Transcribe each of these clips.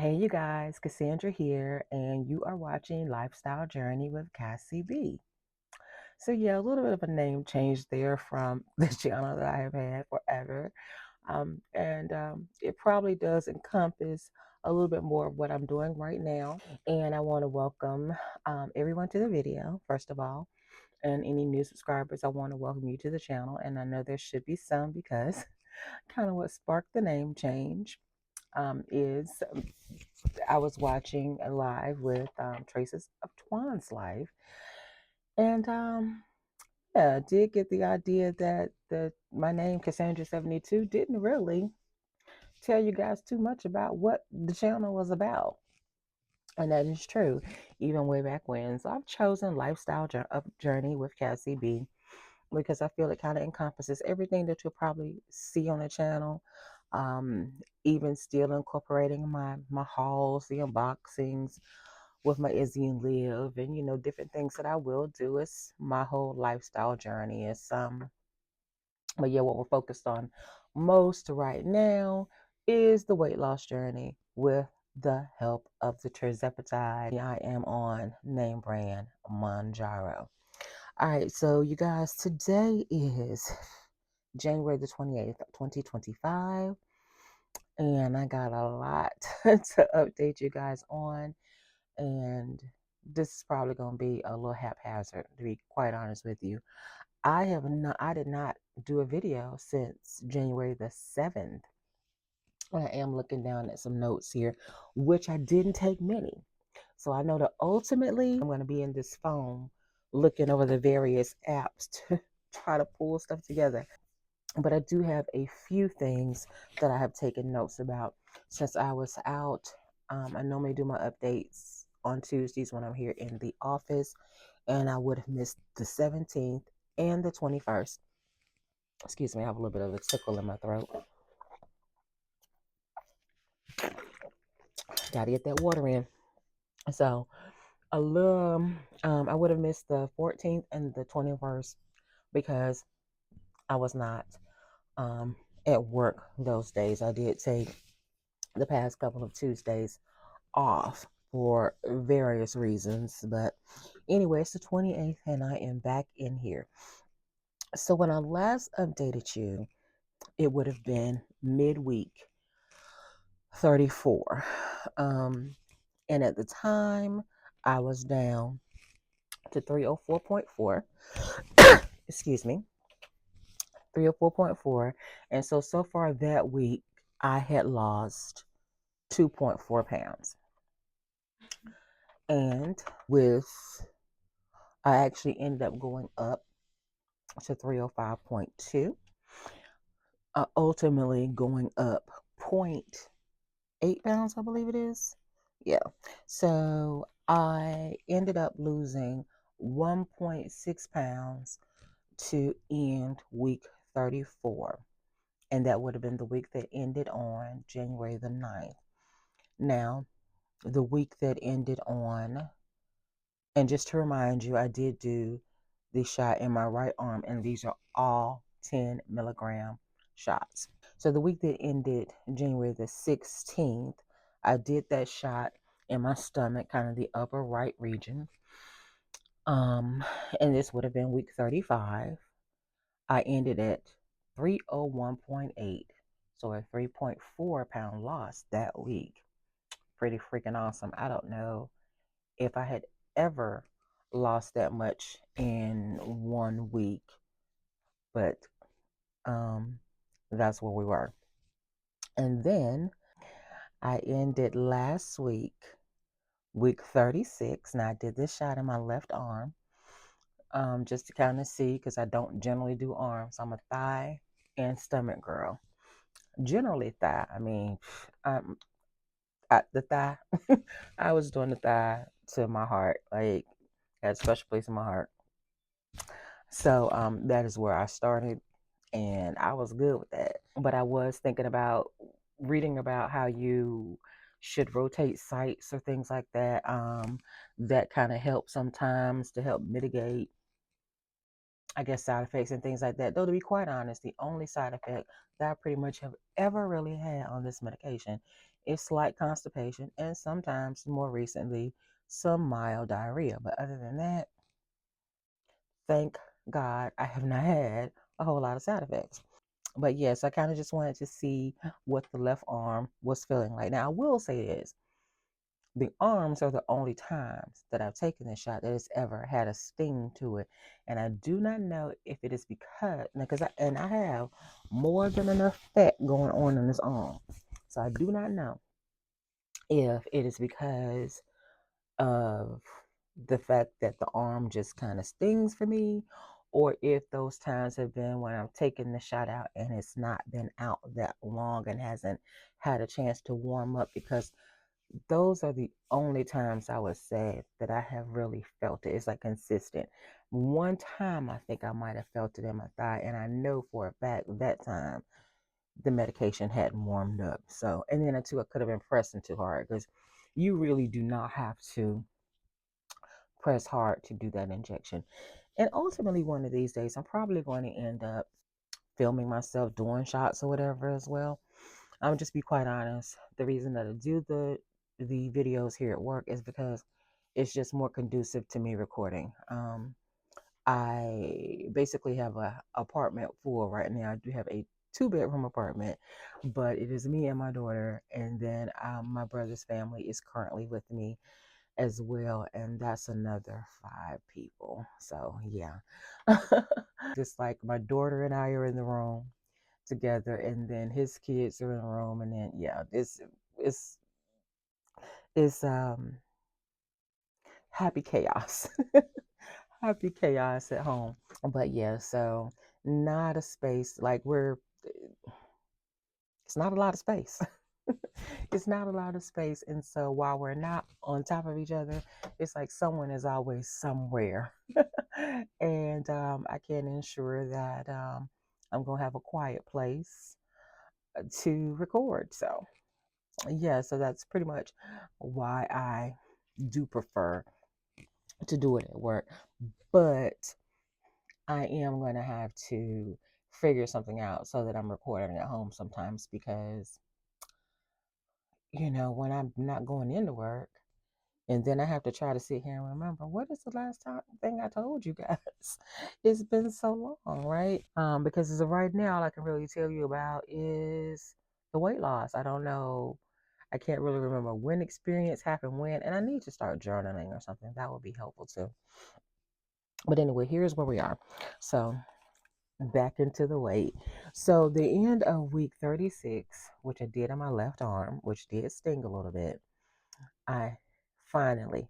Hey, you guys, Cassandra here, and you are watching Lifestyle Journey with Cassie B. So, yeah, a little bit of a name change there from the channel that I have had forever. And it probably does encompass a little bit more of what I'm doing right now. And I want to welcome everyone to the video, first of all. And any new subscribers, I want to welcome you to the channel. And I know there should be some because kind of what sparked the name change is I was watching a live with Traces of Twan's life, and yeah, did get the idea that my name Cassandra 72 didn't really tell you guys too much about what the channel was about, and that is true, even way back when. So I've chosen Lifestyle Journey with Cassie B because I feel it kind of encompasses everything that you'll probably see on the channel. Even still incorporating my hauls, the unboxings with my Izzy and Liv, and different things that I will do. It's my whole lifestyle journey. But yeah, what we're focused on most right now is the weight loss journey with the help of the terzepatide I am on, name brand Mounjaro. All right, so you guys, today is January the 28th, 2025, and I got a lot to update you guys on, and this is probably going to be a little haphazard, to be quite honest with you. I did not do a video since January the 7th. I am looking down at some notes here, which I didn't take many. So I know that ultimately I'm going to be in this phone looking over the various apps to try to pull stuff together. But I do have a few things that I have taken notes about since I was out. I normally do my updates on Tuesdays when I'm here in the office, and I would have missed the 17th and the 21st. Excuse me, I have a little bit of a tickle in my throat. Got to get that water in. So, a little, I would have missed the 14th and the 21st because I was not um, at work those days. I did take the past couple of Tuesdays off for various reasons. But anyway, it's the 28th and I am back in here. So when I last updated you, it would have been midweek 34. And at the time, I was down to 304.4. Excuse me, 304.4. And so far that week, I had lost 2.4 pounds. And with, I actually ended up going up to 305.2, ultimately going up point 8 pounds, I believe it is. Yeah. So I ended up losing 1.6 pounds to end week 34. And that would have been the week that ended on January the 9th. Now, the week that ended on, and just to remind you, I did do the shot in my right arm, and these are all 10 milligram shots. So the week that ended January the 16th, I did that shot in my stomach, kind of the upper right region. And this would have been week 35. I ended at 301.8. So a 3.4 pound loss that week. Pretty freaking awesome. I don't know if I had ever lost that much in 1 week, but that's where we were. And then I ended last week 36. Now I did this shot in my left arm, just to kind of see, because I don't generally do arms. I'm a thigh and stomach girl. Generally thigh. I mean, the thigh. I was doing the thigh to my heart, like had a special place in my heart. So that is where I started, and I was good with that. But I was thinking about reading about how you should rotate sites or things like that. That kind of helps sometimes to help mitigate, I guess, side effects and things like that. Though, to be quite honest, the only side effect that I pretty much have ever really had on this medication It's slight constipation, and sometimes more recently, some mild diarrhea. But other than that, thank God I have not had a whole lot of side effects. But yes, I kind of just wanted to see what the left arm was feeling like. Now, I will say this: the arms are the only times that I've taken the shot that it's ever had a sting to it. And I do not know if it is because I have more than enough fat going on in this arm. So I do not know if it is because of the fact that the arm just kind of stings for me, or if those times have been when I'm taking the shot out and it's not been out that long and hasn't had a chance to warm up, because those are the only times I would say that I have really felt it. It's like consistent. One time I think I might have felt it in my thigh, and I know for a fact that time the medication hadn't warmed up. So, and then I could have been pressing too hard, because you really do not have to press hard to do that injection. And ultimately, one of these days, I'm probably going to end up filming myself doing shots or whatever as well. I'm just be quite honest. The reason that I do the videos here at work is because it's just more conducive to me recording. I basically have a apartment full right now. I do have a 2-bedroom apartment, but it is me and my daughter, and then my brother's family is currently with me as well, and that's another 5 people. So yeah, just like my daughter and I are in the room together, and then his kids are in the room, and then yeah, it's it's happy chaos, happy chaos at home. But yeah, so not a space like we're. It's not a lot of space. It's not a lot of space, and so while we're not on top of each other, it's like someone is always somewhere. And I can ensure that I'm gonna have a quiet place to record. So yeah, so that's pretty much why I do prefer to do it at work. But I am gonna have to figure something out so that I'm recording at home sometimes, because when I'm not going into work, and then I have to try to sit here and remember, what is the last thing I told you guys? It's been so long, right? Because as of right now, all I can really tell you about is the weight loss. I don't know. I can't really remember when experience happened when, and I need to start journaling or something. That would be helpful too. But anyway, here's where we are. So back into the weight. So the end of week 36, which I did on my left arm, which did sting a little bit, I finally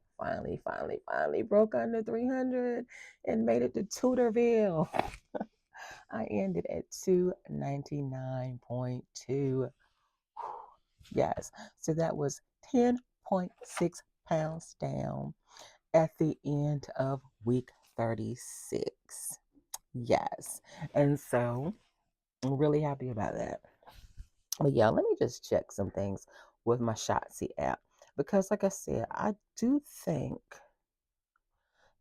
broke under 300 and made it to Tutorville. I ended at 299.2. Yes. So that was 10.6 pounds down at the end of week 36. Yes. And so I'm really happy about that. But yeah, let me just check some things with my Shotzi app, because like I said, I do think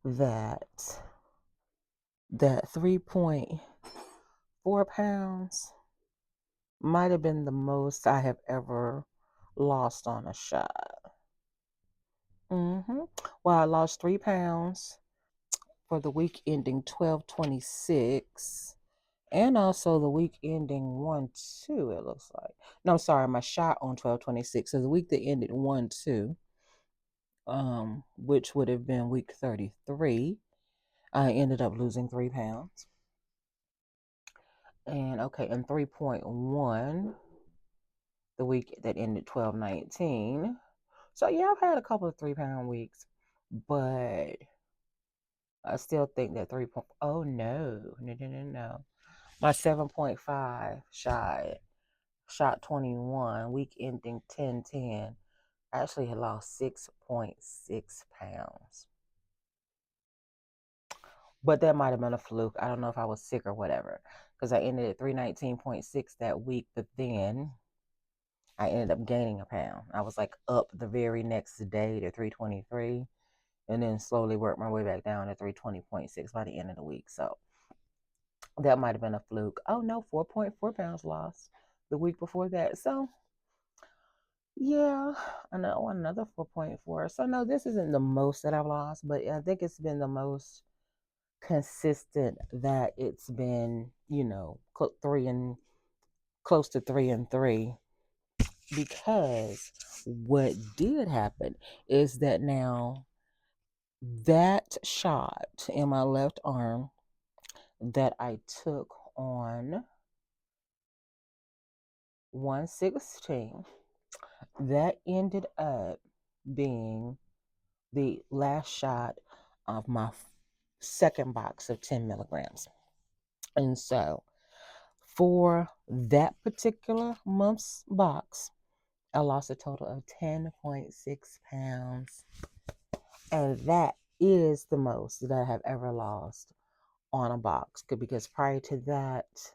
that 3.4 pounds might have been the most I have ever lost on a shot. Well, I lost 3 pounds for the week ending 12/26, and also the week ending 1/2, it looks like. No, sorry, my shot on 12/26. So the week that ended 1/2, which would have been week 33, I ended up losing 3 pounds. And okay, and 3.1 the week that ended 12/19. So yeah, I've had a couple of 3 pound weeks, but I still think that 3 point. Oh no. My 7.5 shot 21 week ending 10/10 actually had lost 6.6 pounds. But that might have been a fluke. I don't know if I was sick or whatever, because I ended at 319.6 that week, but then I ended up gaining a pound. I was like up the very next day to 323, and then slowly worked my way back down to 320.6 by the end of the week. So that might have been a fluke. Oh no, 4.4 pounds lost the week before that. So Yeah, another 4.4. So no, this isn't the most that I've lost, but I think it's been the most consistent that it's been, three and close to 3 and 3. Because what did happen is that now that shot in my left arm that I took on 116, that ended up being the last shot of my second box of 10 milligrams. And so for that particular month's box, I lost a total of 10.6 pounds. And that is the most that I have ever lost on a box. Because prior to that,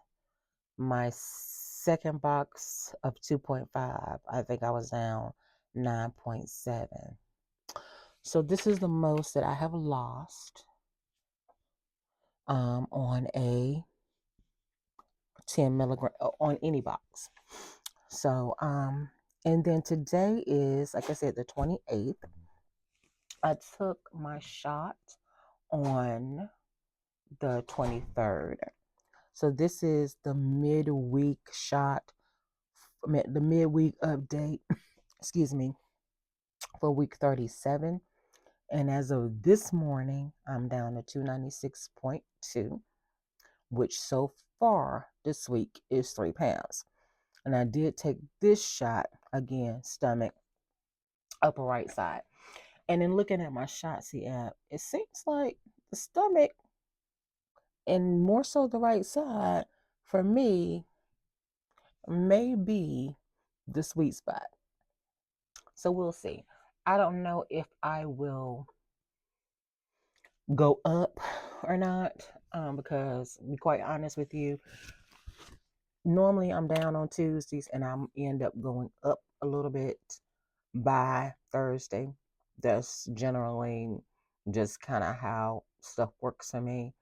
my second box of 2.5, I think I was down 9.7. So this is the most that I have lost on a 10 milligram on any box. So and then today is, like I said, the 28th. I took my shot on the 23rd. So this is the midweek shot, the midweek update, excuse me, for week 37. And as of this morning, I'm down to 296.2, which so far this week is 3 pounds. And I did take this shot again, stomach, upper right side. And in looking at my Shotzi app, it seems like the stomach, and more so the right side, for me, may be the sweet spot. So we'll see. I don't know if I will go up or not, because, to be quite honest with you, normally I'm down on Tuesdays and I end up going up a little bit by Thursday. That's generally just kind of how stuff works for me.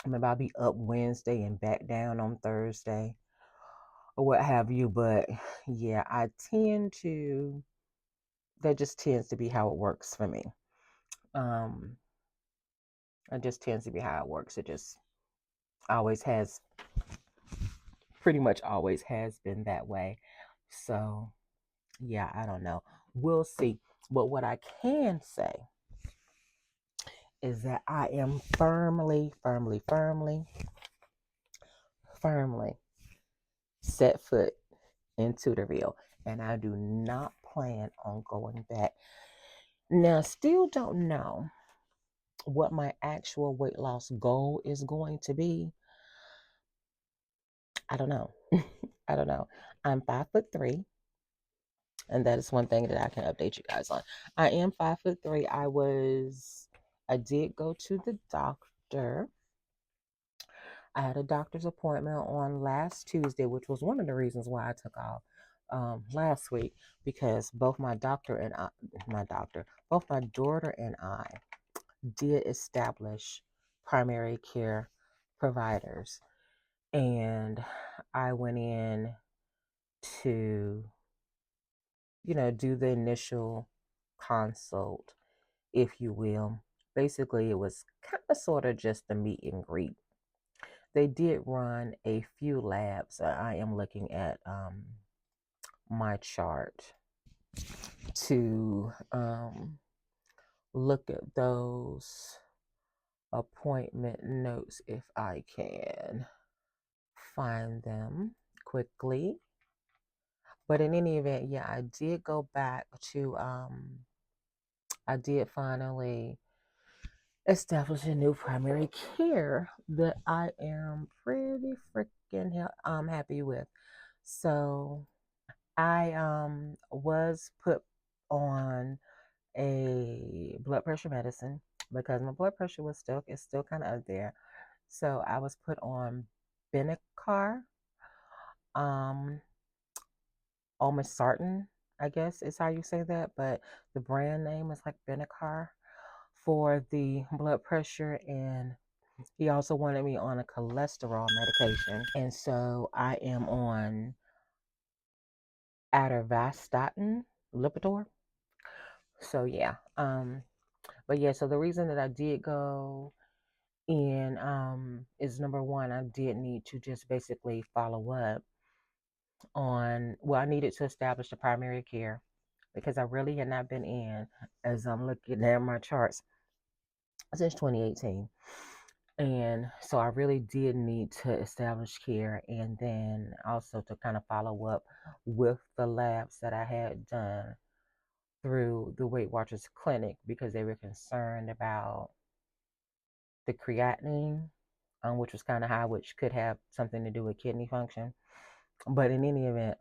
Maybe I'll be up Wednesday and back down on Thursday or what have you. But yeah, that just tends to be how it works for me. Um, it just tends to be how it works. It just always has, pretty much always has been that way. So yeah, I don't know. We'll see. But what I can say is that I am firmly, firmly, firmly, firmly set foot in Tutorville. And I do not plan on going back. Now, still don't know what my actual weight loss goal is going to be. I don't know. I don't know. I'm 5'3", and that is one thing that I can update you guys on. I am 5'3". I did go to the doctor. I had a doctor's appointment on last Tuesday, which was one of the reasons why I took off last week, because both both my daughter and I did establish primary care providers. And I went in to, do the initial consult, if you will. Basically, it was kind of sort of just a meet and greet. They did run a few labs. I am looking at my chart to look at those appointment notes if I can find them quickly. But in any event, yeah, I did go back to I did finally establish a new primary care that I am pretty freaking happy with. So I was put on a blood pressure medicine because my blood pressure is still kind of up there. So I was put on Benicar, um, Olmesartan, I guess is how you say that, but the brand name is like Benicar for the blood pressure, and he also wanted me on a cholesterol medication. And so I am on Atorvastatin Lipitor. So yeah, but yeah, so the reason that I did go in is number one, I did need to just basically follow up on, well, I needed to establish the primary care because I really had not been in, as I'm looking at my charts, since 2018. And so I really did need to establish care and then also to kind of follow up with the labs that I had done through the Weight Watchers Clinic because they were concerned about the creatinine, which was kind of high, which could have something to do with kidney function. But in any event,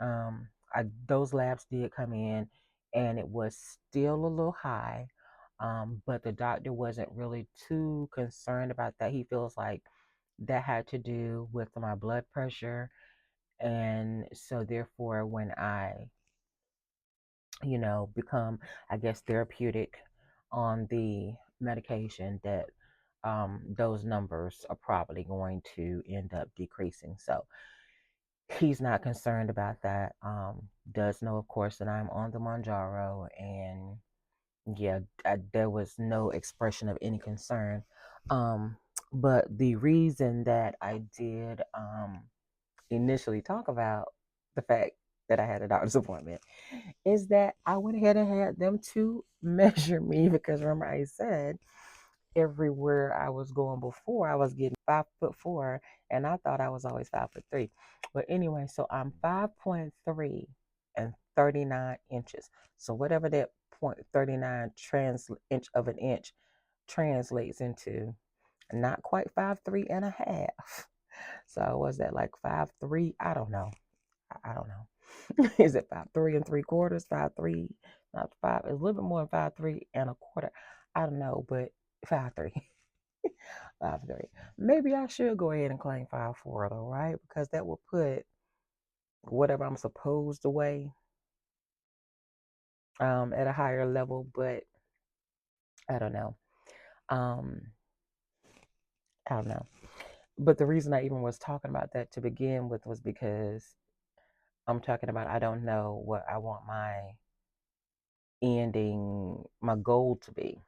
those labs did come in and it was still a little high. But the doctor wasn't really too concerned about that. He feels like that had to do with my blood pressure. And so, therefore, when I, become, I guess, therapeutic on the medication, that those numbers are probably going to end up decreasing. So, he's not concerned about that. Does know, of course, that I'm on the Mounjaro, and yeah, there was no expression of any concern. Um, but the reason that I did initially talk about the fact that I had a doctor's appointment is that I went ahead and had them to measure me because remember I said everywhere I was going before, I was getting 5'4", and I thought I was always 5'3". But anyway, so I'm 5.3 and 39 inches. So whatever that point 39 inch of an inch translates into, not quite 5'3.5". So was that like 5'3"? I don't know. I don't know. Is it 5'3 3/4? 5'3", not five. It's a little bit more than 5'3 1/4. I don't know, but 5'3". 5'3". Maybe I should go ahead and claim 5'4" though, right? Because that will put whatever I'm supposed to weigh at a higher level. But I don't know. Um, I don't know. But the reason I even was talking about that to begin with was because I'm talking about I don't know what I want my goal to be.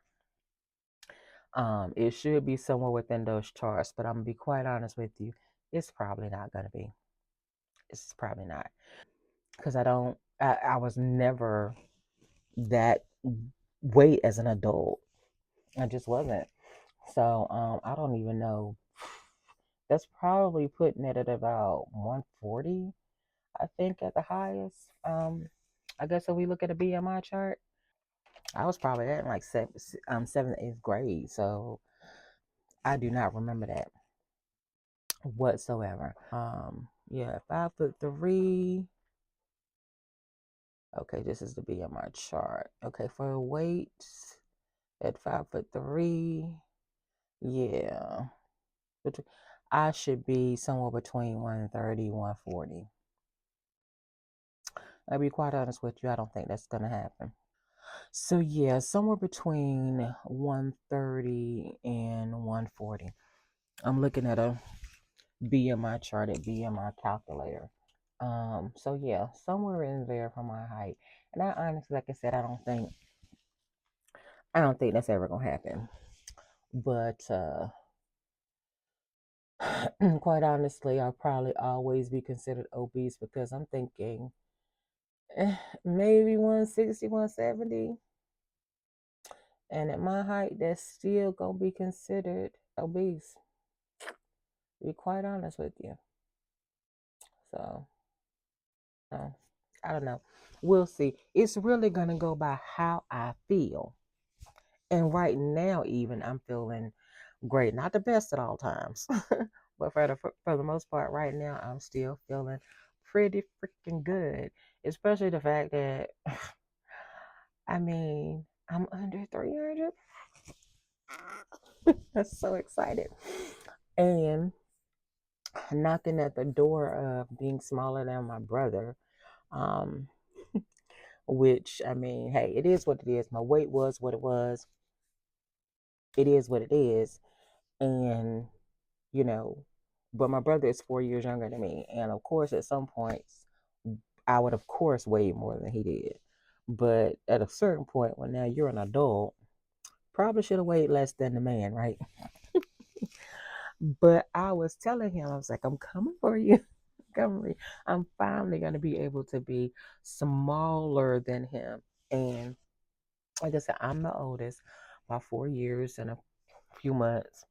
It should be somewhere within those charts, but I'm gonna be quite honest with you, it's probably not gonna be. It's probably not because I was never that weight as an adult. I just wasn't. So I don't even know. That's probably putting it at about 140, I think, at the highest. I guess if we look at a BMI chart, I was probably at like seventh, eighth grade. So I do not remember that whatsoever. Yeah, 5'3". Okay, this is the BMI chart. Okay, for weight at 5'3", yeah, I should be somewhere between 130, 140. I'll be quite honest with you, I don't think that's gonna happen. So yeah, somewhere between 130 and 140. I'm looking at a BMI chart at BMI calculator. So yeah, somewhere in there for my height. And I honestly, like I said, I don't think that's ever gonna happen. But quite honestly, I'll probably always be considered obese because I'm thinking maybe 160, 170. And at my height, that's still gonna be considered obese. To be quite honest with you. So, I don't know. We'll see. It's really gonna go by how I feel. And right now, even I'm feeling great. Not the best at all times, but for the most part, right now, I'm still feeling pretty freaking good. Especially the fact that, I mean, I'm under 300. That's so excited. And knocking at the door of being smaller than my brother. Um, which, I mean, hey, it is what it is. My weight was what it was. It is what it is. And, you know, but my brother is 4 years younger than me. And of course, at some points, I would, of course, weigh more than he did. But at a certain point, when now you're an adult, probably should have weighed less than the man, right? But I was telling him, I was like, I'm coming for you. Coming for you. I'm finally going to be able to be smaller than him. And like I said, I'm the oldest by 4 years and a few months.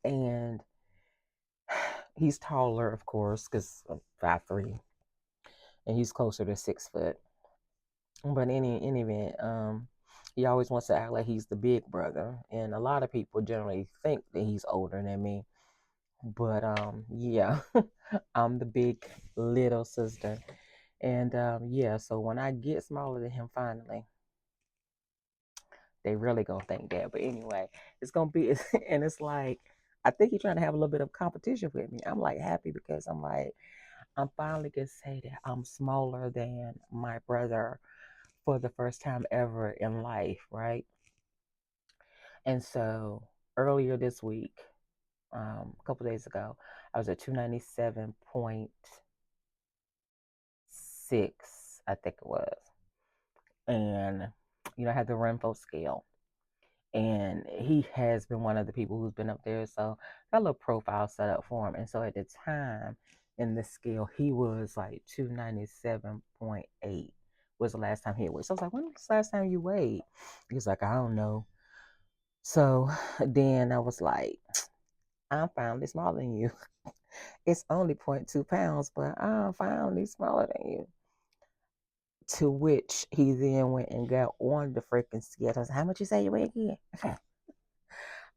And he's taller, of course, because I'm 5'3", and he's closer to 6 foot. But in any event, he always wants to act like he's the big brother, and a lot of people generally think that he's older than me. But yeah, I'm the big little sister, and yeah. So when I get smaller than him, finally, they really gonna think that. But anyway, it's gonna be, and it's like I think he's trying to have a little bit of competition with me. I'm like happy because I'm like I'm finally gonna say that I'm smaller than my brother for the first time ever in life, right? And so earlier this week, a couple days ago, I was at 297.6, I think it was. And, I had the Renfo scale. And he has been one of the people who's been up there. So got a little profile set up for him. And so at the time in the scale, he was like 297.8 was the last time he weighed. So I was like, when was the last time you weighed? He was like, I don't know. So then I was like, I'm finally smaller than you. It's only 0.2 pounds, but I'm finally smaller than you. To which he then went and got on the freaking scale. I was like, how much you say you weigh again?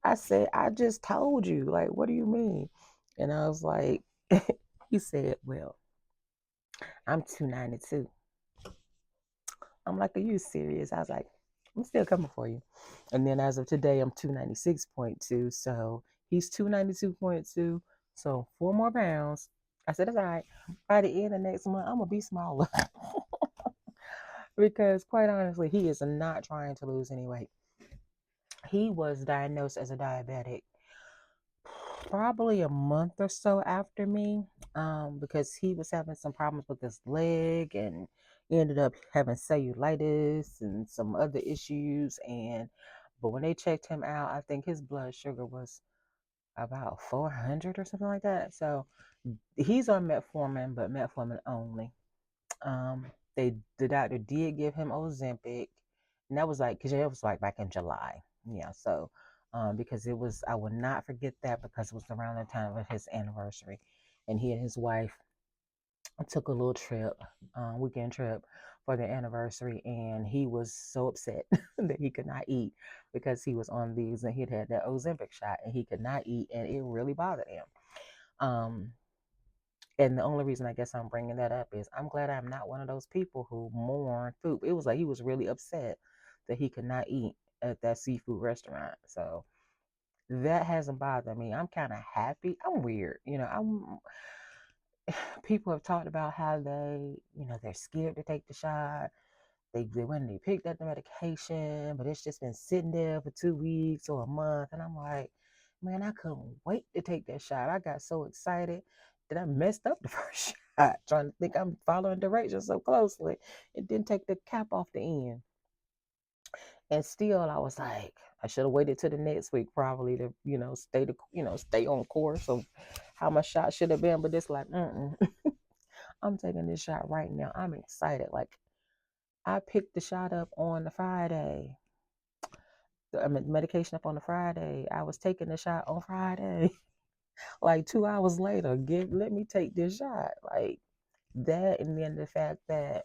I said, I just told you. Like, what do you mean? And I was like, he said, well, I'm 292. I'm like, are you serious? I was like, I'm still coming for you. And then as of today, I'm 296.2. So he's 292.2. So 4 more pounds. I said, that's all right. By the end of next month, I'm going to be smaller. Because quite honestly, he is not trying to lose any weight. He was diagnosed as a diabetic probably a month or so after me, because he was having some problems with his leg and he ended up having cellulitis and some other issues. And but when they checked him out, I think his blood sugar was about 400 or something like that. So he's on metformin, but metformin only. Um, the doctor did give him Ozempic, and that was like because it was like back in July. Yeah, so because it was I will not forget that because it was around the time of his anniversary, and he and his wife took a little trip, weekend trip for their anniversary, and he was so upset that he could not eat because he was on these and he'd had that Ozempic shot and he could not eat, and it really bothered him. Um, and the only reason I guess I'm bringing that up is I'm glad I'm not one of those people who mourn food. It was like he was really upset that he could not eat at that seafood restaurant. So that hasn't bothered me. I'm kind of happy. I'm weird. People have talked about how they're scared to take the shot. They went and they picked up the medication, but it's just been sitting there for 2 weeks or a month. And I'm like, man, I couldn't wait to take that shot. I got so excited that I messed up the first shot, trying to think I'm following directions so closely. It didn't take the cap off the end. And still I was like, I should have waited till the next week probably to, stay on course of how my shot should have been. But it's like, I'm taking this shot right now. I'm excited. Like I picked the shot up on the Friday. Medication up on the Friday. I was taking the shot on Friday. Like 2 hours later, let me take this shot. Like that, and then the fact that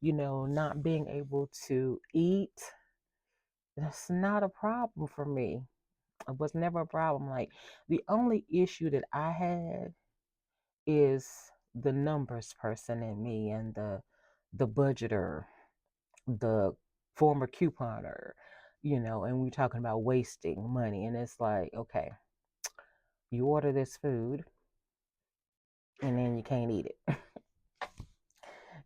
not being able to eat, that's not a problem for me. It was never a problem. Like the only issue that I had is the numbers person in me and the budgeter, the former couponer, and we're talking about wasting money. And it's like, okay, you order this food and then you can't eat it,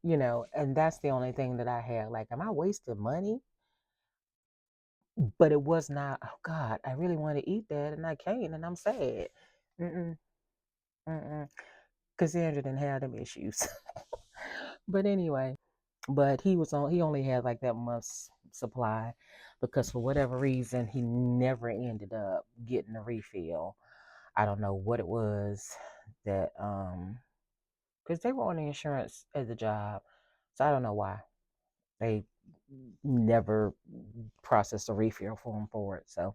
and that's the only thing that I had. Like, am I wasting money? But it was not, oh God, I really want to eat that and I can't and I'm sad. Mm-mm, mm-mm. Cassandra didn't have them issues. But anyway, but he only had like that month's supply because for whatever reason he never ended up getting a refill. I don't know what it was that because they were on the insurance at the job, so I don't know why they never processed a refill for him for it. So,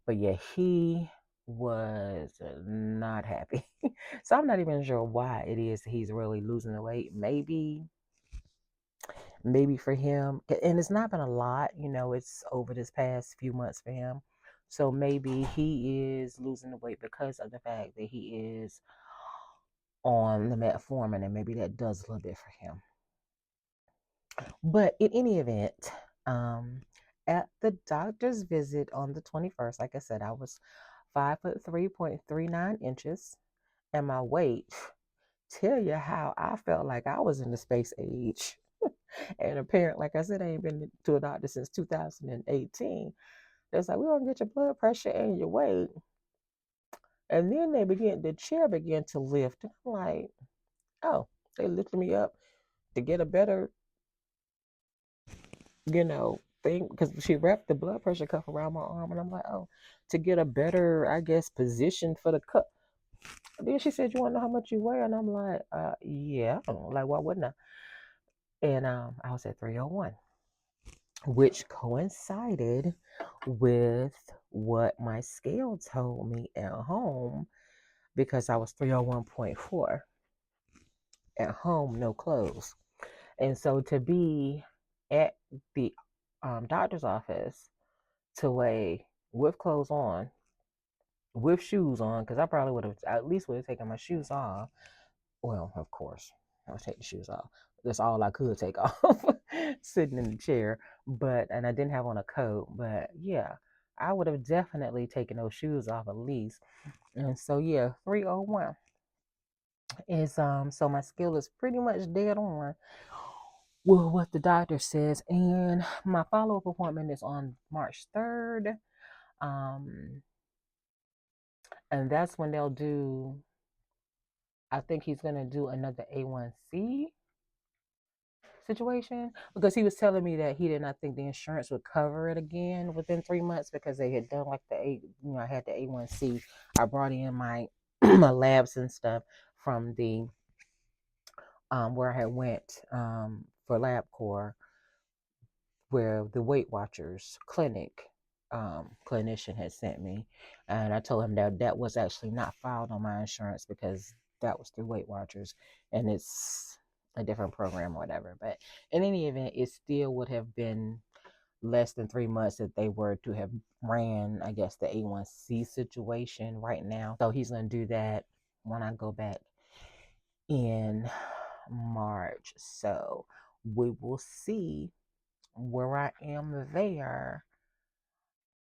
but yeah, he was not happy. So I'm not even sure why it is that he's really losing the weight. Maybe for him, and it's not been a lot, it's over this past few months for him. So maybe he is losing the weight because of the fact that he is on the metformin, and maybe that does a little bit for him. But in any event, um, at the doctor's visit on the 21st, like I said, I was 5'3.39" and my weight, tell you how I felt like I was in the space age. And apparently, like I said, I ain't been to a doctor since 2018. It's like, we're gonna get your blood pressure and your weight. And then the chair began to lift. And I'm like, oh, they lifted me up to get a better, thing, because she wrapped the blood pressure cuff around my arm. And I'm like, oh, to get a better, I guess, position for the cup. Then she said, you want to know how much you weigh? And I'm like, yeah. Like, why wouldn't I? And I was at 301, which coincided with what my scale told me at home because I was 301.4. At home, no clothes. And so to be at the doctor's office to weigh with clothes on, with shoes on, because I probably would have at least would have taken my shoes off. Well, of course, I would take the shoes off. That's all I could take off sitting in the chair. And I didn't have on a coat. But yeah, I would have definitely taken those shoes off at least. And so yeah, 301 is so my scale is pretty much dead on. Well, what the doctor says, and my follow up appointment is on March 3rd. Um, and that's when they'll do, I think he's going to do another A1C situation because he was telling me that he did not think the insurance would cover it again within 3 months because they had done like I had the A1C. I brought in my my labs and stuff from the where I had went for LabCorp, where the Weight Watchers clinic clinician had sent me, and I told him that that was actually not filed on my insurance because that was through Weight Watchers, and it's a different program or whatever. But in any event, it still would have been less than 3 months if they were to have ran, I guess, the A1C situation right now. So he's going to do that when I go back in March. So we will see where I am there.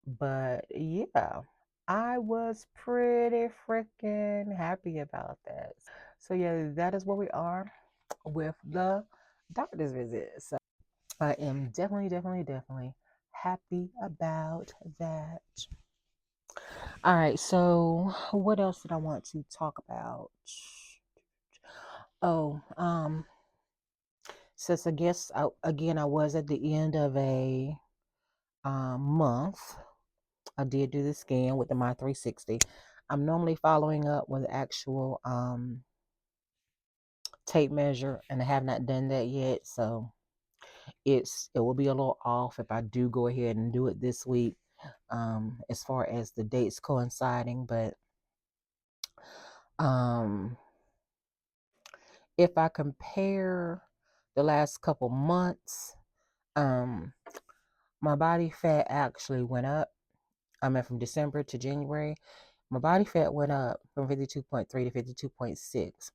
But yeah, I was pretty freaking happy about that. So yeah, that is where we are with the doctor's visit. So I am definitely, definitely, definitely happy about that. All right, so what else did I want to talk about? Oh, since I guess again I was at the end of a month. I did do the scan with the My 360. I'm normally following up with actual tape measure, and I have not done that yet. So it will be a little off if I do go ahead and do it this week, as far as the dates coinciding. But um, if I compare the last couple months, um, my body fat actually went up. I mean, from December to January, my body fat went up from 52.3 to 52.6.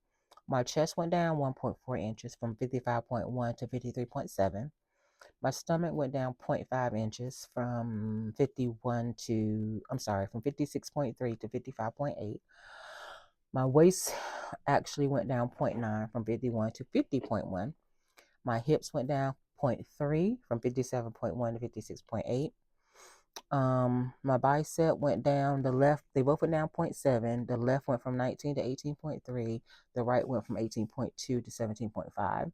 My chest went down 1.4 inches from 55.1 to 53.7. My stomach went down zero point 0.5 inches from 56.3 to 55.8. My waist actually went down 0.9 from 51 to 50.1. My hips went down 0.3 from 57.1 to 56.8. My bicep went down. They both went down 0.7. The left went from 19 to 18.3. The right went from 18.2 to 17.5.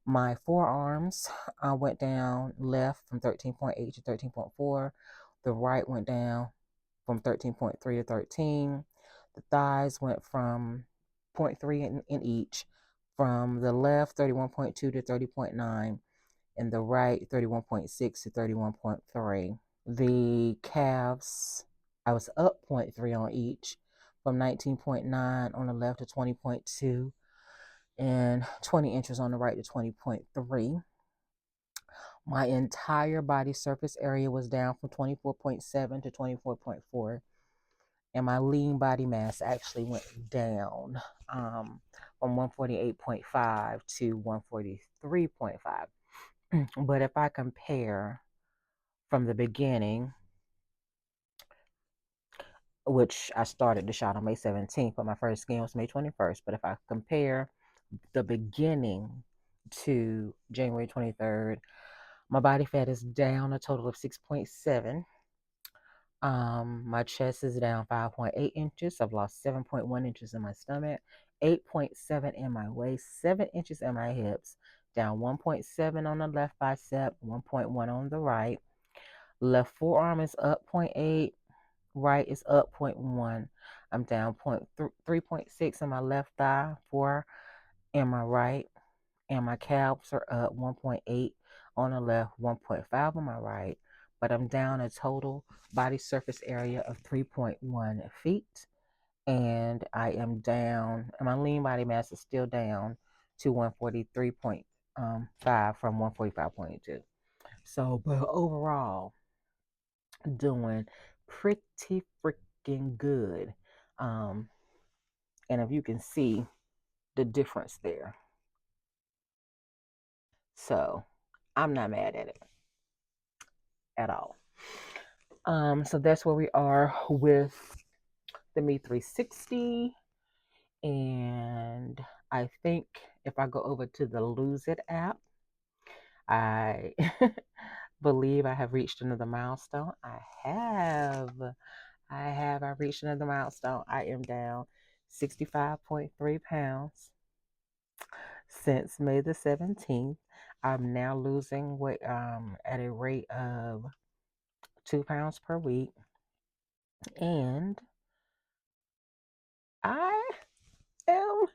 My forearms went down left from 13.8 to 13.4. The right went down from 13.3 to 13. The thighs went from zero point 0.3 in each. From the left, 31.2 to 30.9. And the right, 31.6 to 31.3. The calves, I was up zero point 0.3 on each, from 19.9 on the left to 20.2, and 20 inches on the right to 20.3. My entire body surface area was down from 24.7 to 24.4. And my lean body mass actually went down from 148.5 to 143.5. But if I compare from the beginning, which I started the shot on May 17th, but my first scan was May 21st. But if I compare the beginning to January 23rd, my body fat is down a total of 6.7. My chest is down 5.8 inches. I've lost 7.1 inches in my stomach, 8.7 in my waist, 7 inches in my hips, down 1.7 on the left bicep, 1.1 on the right. Left forearm is up 0.8, right is up 0.1. I'm down 3.6 in my left thigh, 4 in my right, and my calves are up 1.8 on the left, 1.5 on my right, but I'm down a total body surface area of 3.1 feet, and I am down, and my lean body mass is still down to 143.5 from 145.2. So, but overall, doing pretty freaking good. Um, and if you can see the difference there. So I'm not mad at it at all. So that's where we are with the Me 360. And I think if I go over to the Lose It app, I believe I have reached another milestone. I have. I reached another milestone. I am down 65.3 pounds since May the 17th. I'm now losing weight at a rate of 2 pounds per week. And I am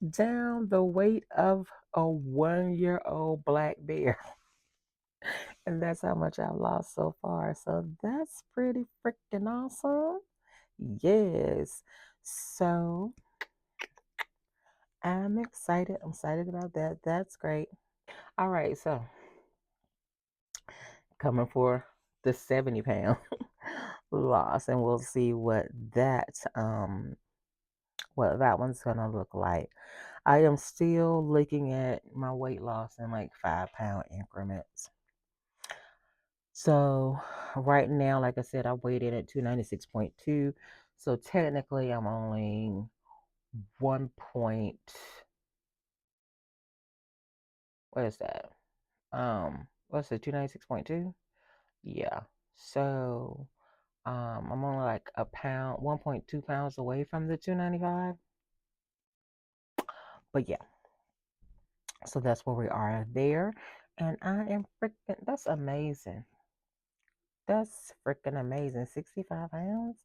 down the weight of a 1-year-old black bear. And that's how much I've lost so far. So that's pretty freaking awesome. Yes. So I'm excited. I'm excited about that. That's great. All right. So coming for the 70-pound loss, and we'll see what that one's gonna look like. I am still looking at my weight loss in like 5-pound increments. So right now, like I said, I weighed in at 296.2. So technically I'm only 1 point, what is that? What's it, 296.2? Yeah. So I'm only like a pound, 1.2 pounds away from the 295. But yeah, so that's where we are there. And I am freaking, that's amazing. That's freaking amazing. 65 pounds?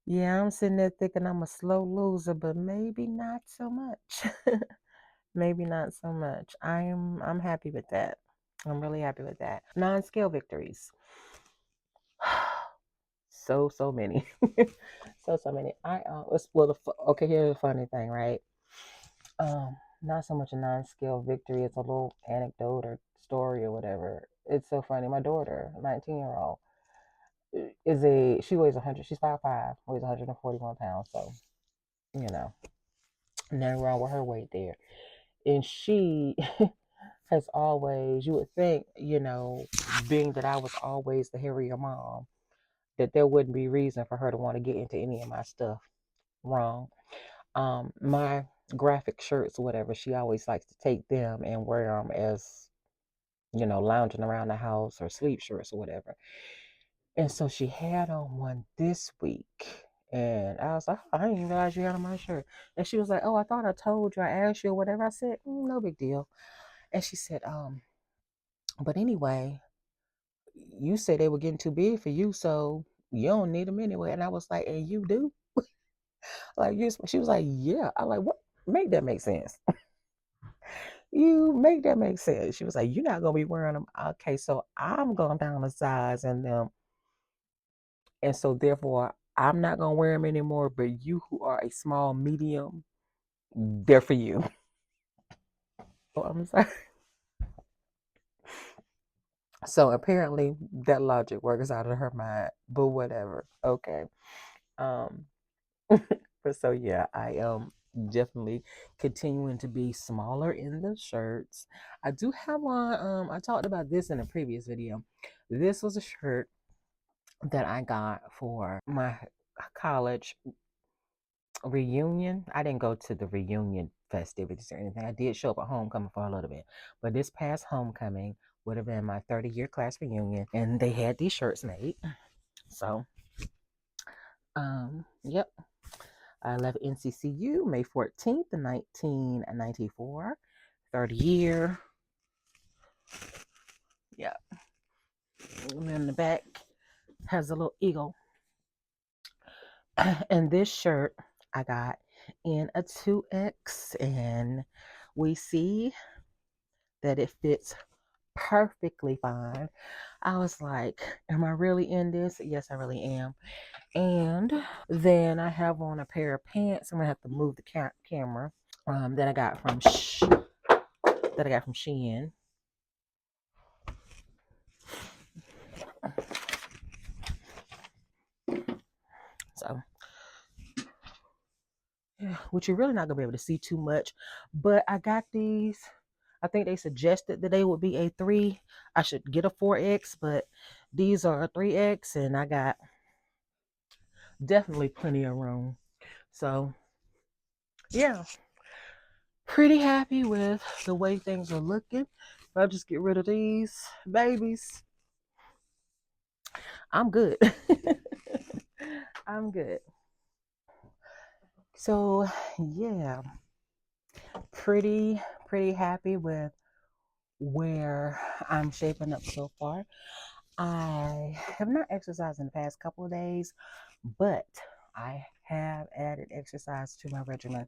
Yeah, I'm sitting there thinking I'm a slow loser, but maybe not so much. Maybe not so much. I'm happy with that. I'm really happy with that. Non-scale victories. So many. So many. Okay, here's the funny thing, right? Not so much a non-scale victory, it's a little anecdote or story or whatever. It's so funny. My daughter, 19-year-old, she weighs 100, she's 5'5", weighs 141 pounds, so, you know, nothing wrong with her weight there. And she has always, you would think, being that I was always the hairier mom, that there wouldn't be reason for her to want to get into any of my stuff. Wrong. My graphic shirts or whatever, she always likes to take them and wear them as, lounging around the house or sleep shirts or whatever. And so she had on one this week, And I was like, "Oh, I didn't even realize you had on my shirt." And she was like, "Oh, I thought I told you, I asked you or whatever." I said, No big deal." And she said, but anyway, you said they were getting too big for you, so you don't need them anyway. And I was like, "And you do?" Like, you, she was like, "Yeah." I like, "What? Make that make sense. You make that make sense." She was like, "You're not gonna be wearing them." Okay, so I'm going down a size in them, and so therefore I'm not gonna wear them anymore. But you who are a small, medium, they're for you. So I'm sorry. So apparently that logic works out of her mind, but whatever. Okay. Um, but so yeah, I am definitely continuing to be smaller in the shirts. I do have on. I talked about this in a previous video. This was a shirt that I got for my college reunion. I didn't go to the reunion festivities or anything. I did show up at homecoming for a little bit, but this past homecoming would have been my 30-year class reunion, and they had these shirts made. So, yep, I left NCCU May 14th, 1994. 30 year. Yeah, and then the back has a little eagle. And this shirt I got in a 2X, and we see that it fits perfectly fine. I was like, am I really in this? Yes, I really am. And then I have on a pair of pants. I'm gonna have to move the camera. That I got from Shein. So, yeah, which you're really not gonna be able to see too much. But I got these. I think they suggested that they would be a 3. I should get a 4X, but these are a 3X, and I got definitely plenty of room. So, yeah, pretty happy with the way things are looking. If I just get rid of these babies, I'm good. I'm good. So, yeah, pretty happy with where I'm shaping up so far. I have not exercised in the past couple of days, but I have added exercise to my regimen.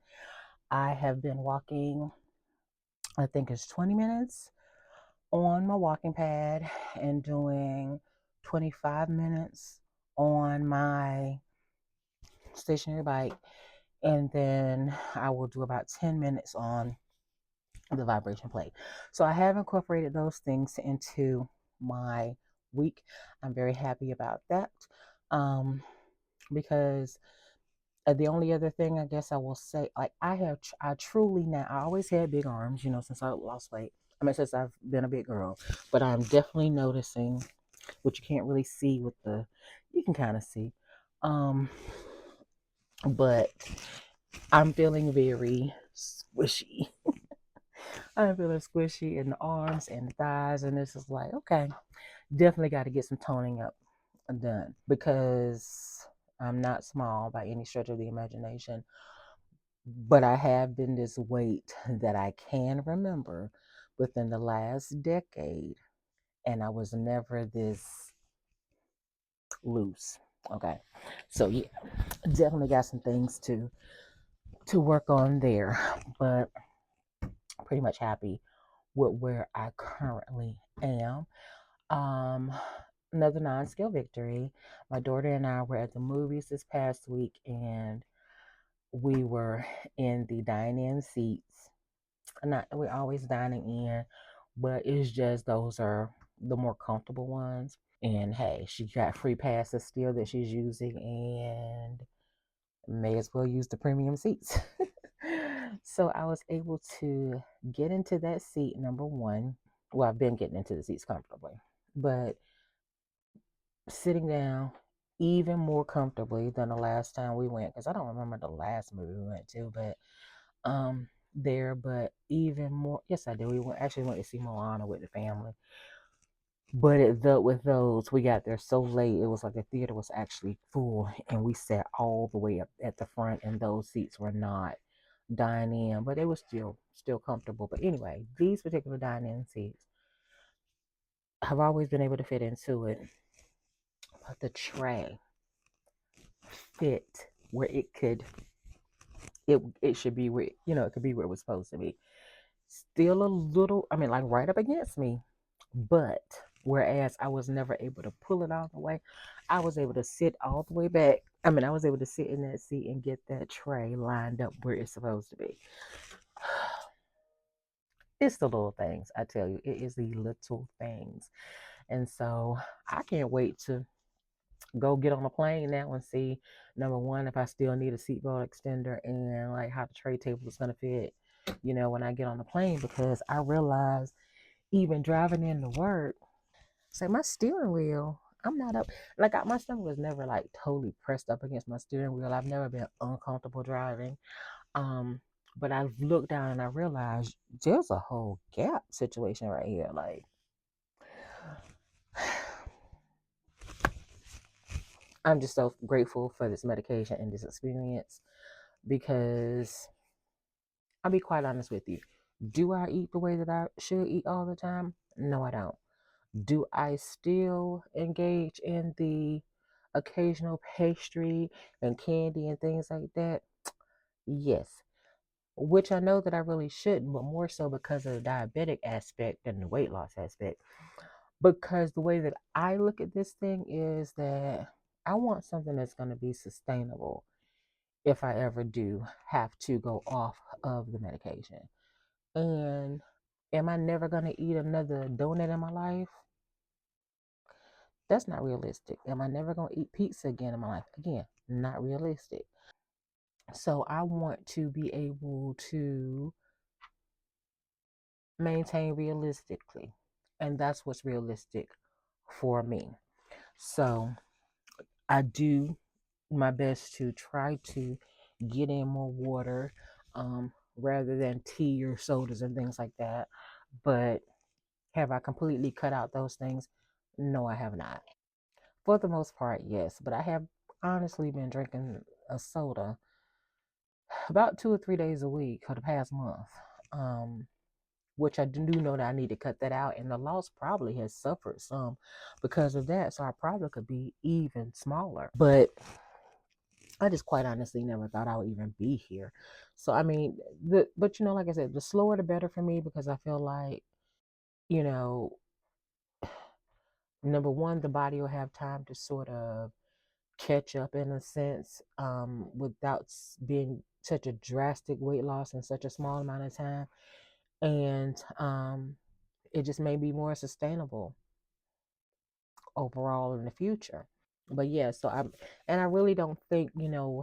I have been walking, I think it's 20 minutes on my walking pad, and doing 25 minutes on my stationary bike. And then I will do about 10 minutes on the vibration plate. So I have incorporated those things into my week. I'm very happy about that, um, because the only other thing I guess I will say, like, I truly now, I always had big arms, since I lost weight. I mean, since I've been a big girl, but I'm definitely noticing, which you can't really see with you can kind of see, um, but I'm feeling very squishy. I'm feeling squishy in the arms and the thighs, and this is like, okay, definitely got to get some toning up done, because I'm not small by any stretch of the imagination, but I have been this weight that I can remember within the last decade, and I was never this loose. Okay, so yeah, definitely got some things to work on there, but pretty much happy with where I currently am. Um, Another non-scale victory. My daughter and I were at the movies this past week, and we were in the dine-in seats. Not that we're always dining in, but it's just those are the more comfortable ones. And hey, she got free passes still that she's using, and may as well use the premium seats. So I was able to get into that seat, number one. Well, I've been getting into the seats comfortably, but sitting down even more comfortably than the last time we went, because I don't remember the last movie we went to, but there, but even more, yes, I do. We went to see Moana with the family. But with those, we got there so late. It was like the theater was actually full, and we sat all the way up at the front, and those seats were not dine in, but it was still comfortable. But anyway, these particular dine in seats, I've always been able to fit into it, but the tray fit where it should be where it could be where it was supposed to be. Still a little, I mean, like right up against me, but whereas I was never able to pull it all the way, I was able to sit all the way back. I mean, I was able to sit in that seat and get that tray lined up where it's supposed to be. It's the little things, I tell you. It is the little things. And so I can't wait to go get on a plane now and see, number one, if I still need a seatbelt extender and like how the tray table is going to fit, when I get on the plane, because I realize even driving into work, say my steering wheel, I'm not up, like my stomach was never like totally pressed up against my steering wheel. I've never been uncomfortable driving. Um, but I looked down and I realized there's a whole gap situation right here. Like, I'm just so grateful for this medication and this experience because I'll be quite honest with you. Do I eat the way that I should eat all the time? No, I don't. Do I still engage in the occasional pastry and candy and things like that? Yes. Which I know that I really shouldn't, but more so because of the diabetic aspect than the weight loss aspect. Because the way that I look at this thing is that I want something that's going to be sustainable if I ever do have to go off of the medication. And am I never going to eat another donut in my life? That's not realistic. Am I never going to eat pizza again in my life? Again, not realistic. So I want to be able to maintain realistically. And that's what's realistic for me. So I do my best to try to get in more water rather than tea or sodas and things like that. But have I completely cut out those things? No, I have not. For the most part, yes. But I have honestly been drinking a soda about 2 or 3 days a week for the past month. Um, which I do know that I need to cut that out, and the loss probably has suffered some because of that. So I probably could be even smaller. But I just quite honestly never thought I would even be here. So I mean, but like I said, the slower the better for me because I feel like, you know, number one, the body will have time to sort of catch up in a sense, without being such a drastic weight loss in such a small amount of time. And it just may be more sustainable overall in the future. But yeah, and I really don't think,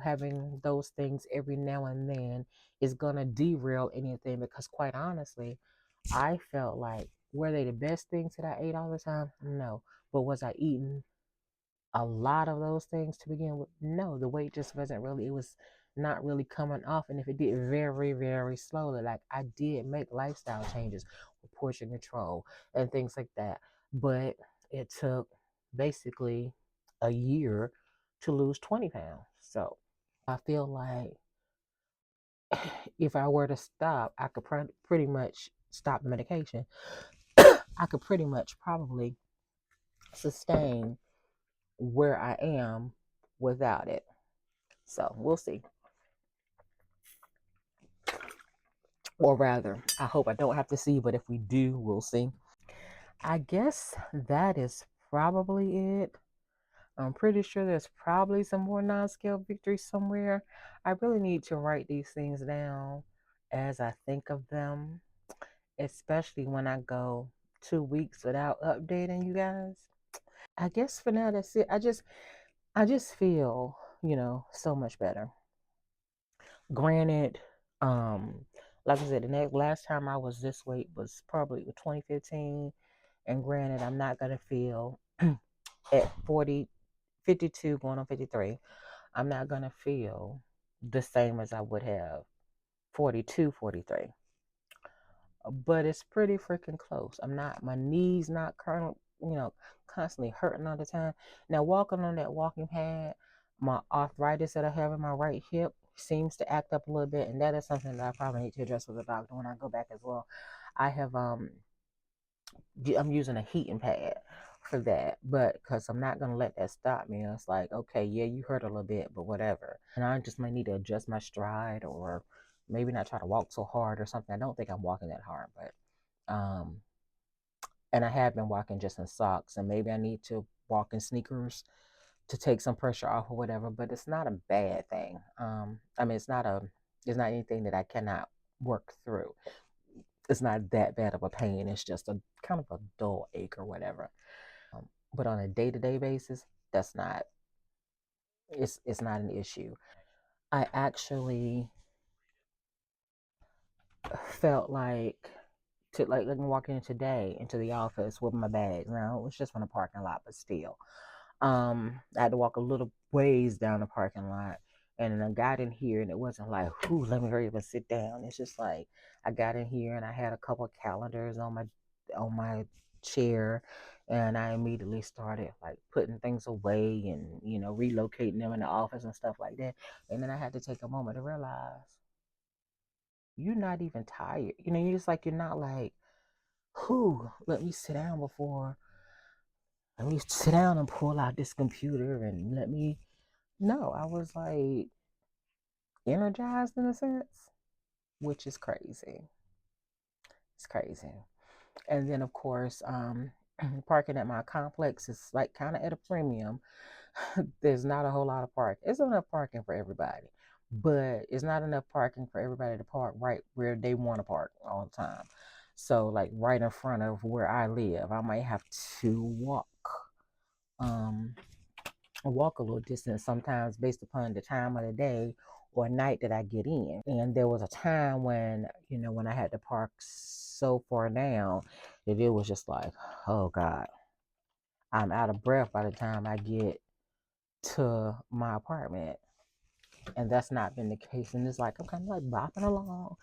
having those things every now and then is gonna derail anything because quite honestly, I felt like, were they the best things that I ate all the time? No. But was I eating a lot of those things to begin with? No, the weight just wasn't really, it was not really coming off. And if it did, very, very slowly. Like I did make lifestyle changes with portion control and things like that. But it took basically a year to lose 20 pounds. So I feel like if I were to stop, I could pretty much stop the medication. I could pretty much probably sustain where I am without it. So we'll see. Or rather, I hope I don't have to see, but if we do, we'll see. I guess that is probably it. I'm pretty sure there's probably some more non-scale victories somewhere. I really need to write these things down as I think of them, especially when I go 2 weeks without updating you guys. I guess for now that's it. I just feel, so much better. Granted, um, like I said, the last time I was this weight was probably 2015. And granted, I'm not gonna feel at 40, 52, going on 53. I'm not gonna feel the same as I would have 42, 43. But it's pretty freaking close. My knees not you know, constantly hurting all the time. Now, walking on that walking pad, my arthritis that I have in my right hip seems to act up a little bit, and that is something that I probably need to address with the doctor when I go back as well. I have I'm using a heating pad for that, but because I'm not gonna let that stop me. It's like, okay, yeah, you hurt a little bit, but whatever. And I just might need to adjust my stride, or maybe not try to walk so hard or something. I don't think I'm walking that hard, but and I have been walking just in socks, and maybe I need to walk in sneakers to take some pressure off or whatever. But it's not a bad thing. I mean, it's not anything that I cannot work through. It's not that bad of a pain. It's just a kind of a dull ache or whatever. But on a day to day basis, that's not. It's not an issue. I actually felt like I'm walking today into the office with my bags. Now it was just from the parking lot, but still. I had to walk a little ways down the parking lot, and then I got in here, and it wasn't like, "Whoo, let me hurry up and sit down." It's just like I got in here, and I had a couple of calendars on my chair, and I immediately started like putting things away and relocating them in the office and stuff like that. And then I had to take a moment to realize you're not even tired. You're just like you're not like, "Whoo, let me sit down and pull out this computer and let me." No, I was like energized in a sense, which is crazy. It's crazy. And then, of course, parking at my complex is like kind of at a premium. There's not a whole lot of parking. It's enough parking for everybody, but it's not enough parking for everybody to park right where they want to park all the time. So, like right in front of where I live, I might have to um, walk a little distance sometimes based upon the time of the day or night that I get in. And there was a time when I had to park so far down that it was just like, oh God, I'm out of breath by the time I get to my apartment. And that's not been the case. And it's like, I'm kind of like bopping along.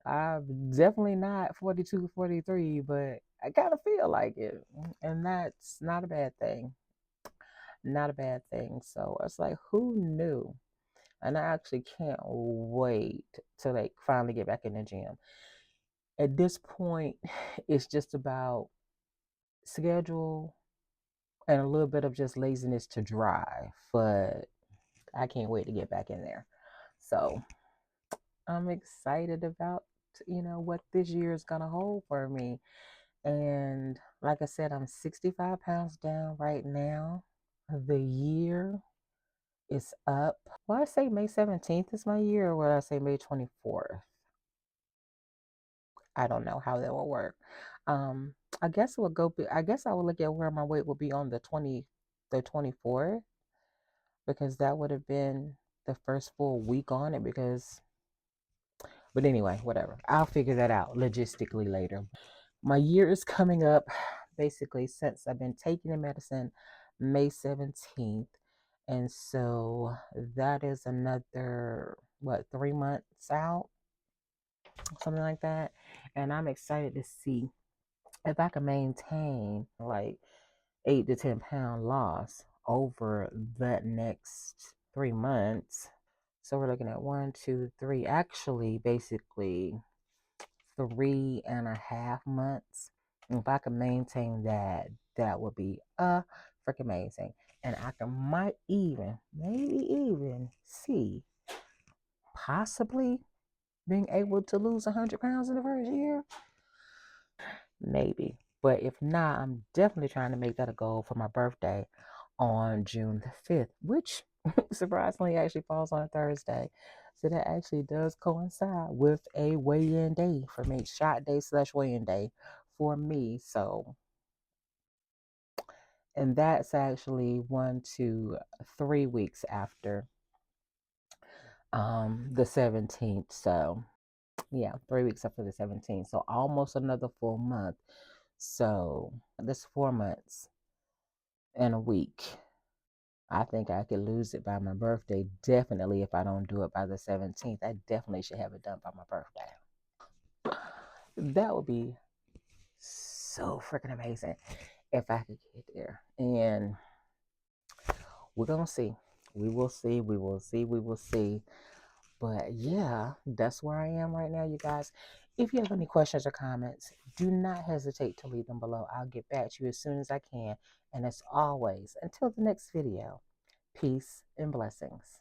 I'm definitely not 42, 43, but I kind of feel like it. And that's not a bad thing. Not a bad thing. So it's like, who knew? And I actually can't wait to like finally get back in the gym. At this point, it's just about schedule and a little bit of just laziness to drive, but I can't wait to get back in there. So I'm excited about what this year is gonna hold for me. And like I said, I'm 65 pounds down right now. The year is up. Will I say May 17th is my year, or will I say May 24th? I don't know how that will work. Um, I guess it would go. I guess I would look at where my weight will be on the 24th, because that would have been the first full week on it. But anyway, whatever. I'll figure that out logistically later. My year is coming up, basically since I've been taking the medicine May 17th, and so that is another 3 months out, something like that. And I'm excited to see if I can maintain like 8 to 10 pound loss over that next 3 months. So we're looking at 1, 2, 3, actually, basically 3.5 months. If I can maintain that, that would be freaking amazing. And I can might even, maybe even see possibly being able to lose 100 pounds in the first year. Maybe. But if not, I'm definitely trying to make that a goal for my birthday on June the 5th, which surprisingly actually falls on a Thursday. So that actually does coincide with a weigh-in day for me, shot day / weigh-in day for me. So, and that's actually 1 to 3 weeks after the 17th. So yeah, 3 weeks after the 17th. So almost another full month. So this 4 months and a week. I think I could lose it by my birthday. Definitely, if I don't do it by the 17th, I definitely should have it done by my birthday. That would be so freaking amazing if I could get there. And we're going to see. We will see. We will see. We will see. But yeah, that's where I am right now, you guys. If you have any questions or comments, do not hesitate to leave them below. I'll get back to you as soon as I can. And as always, until the next video, peace and blessings.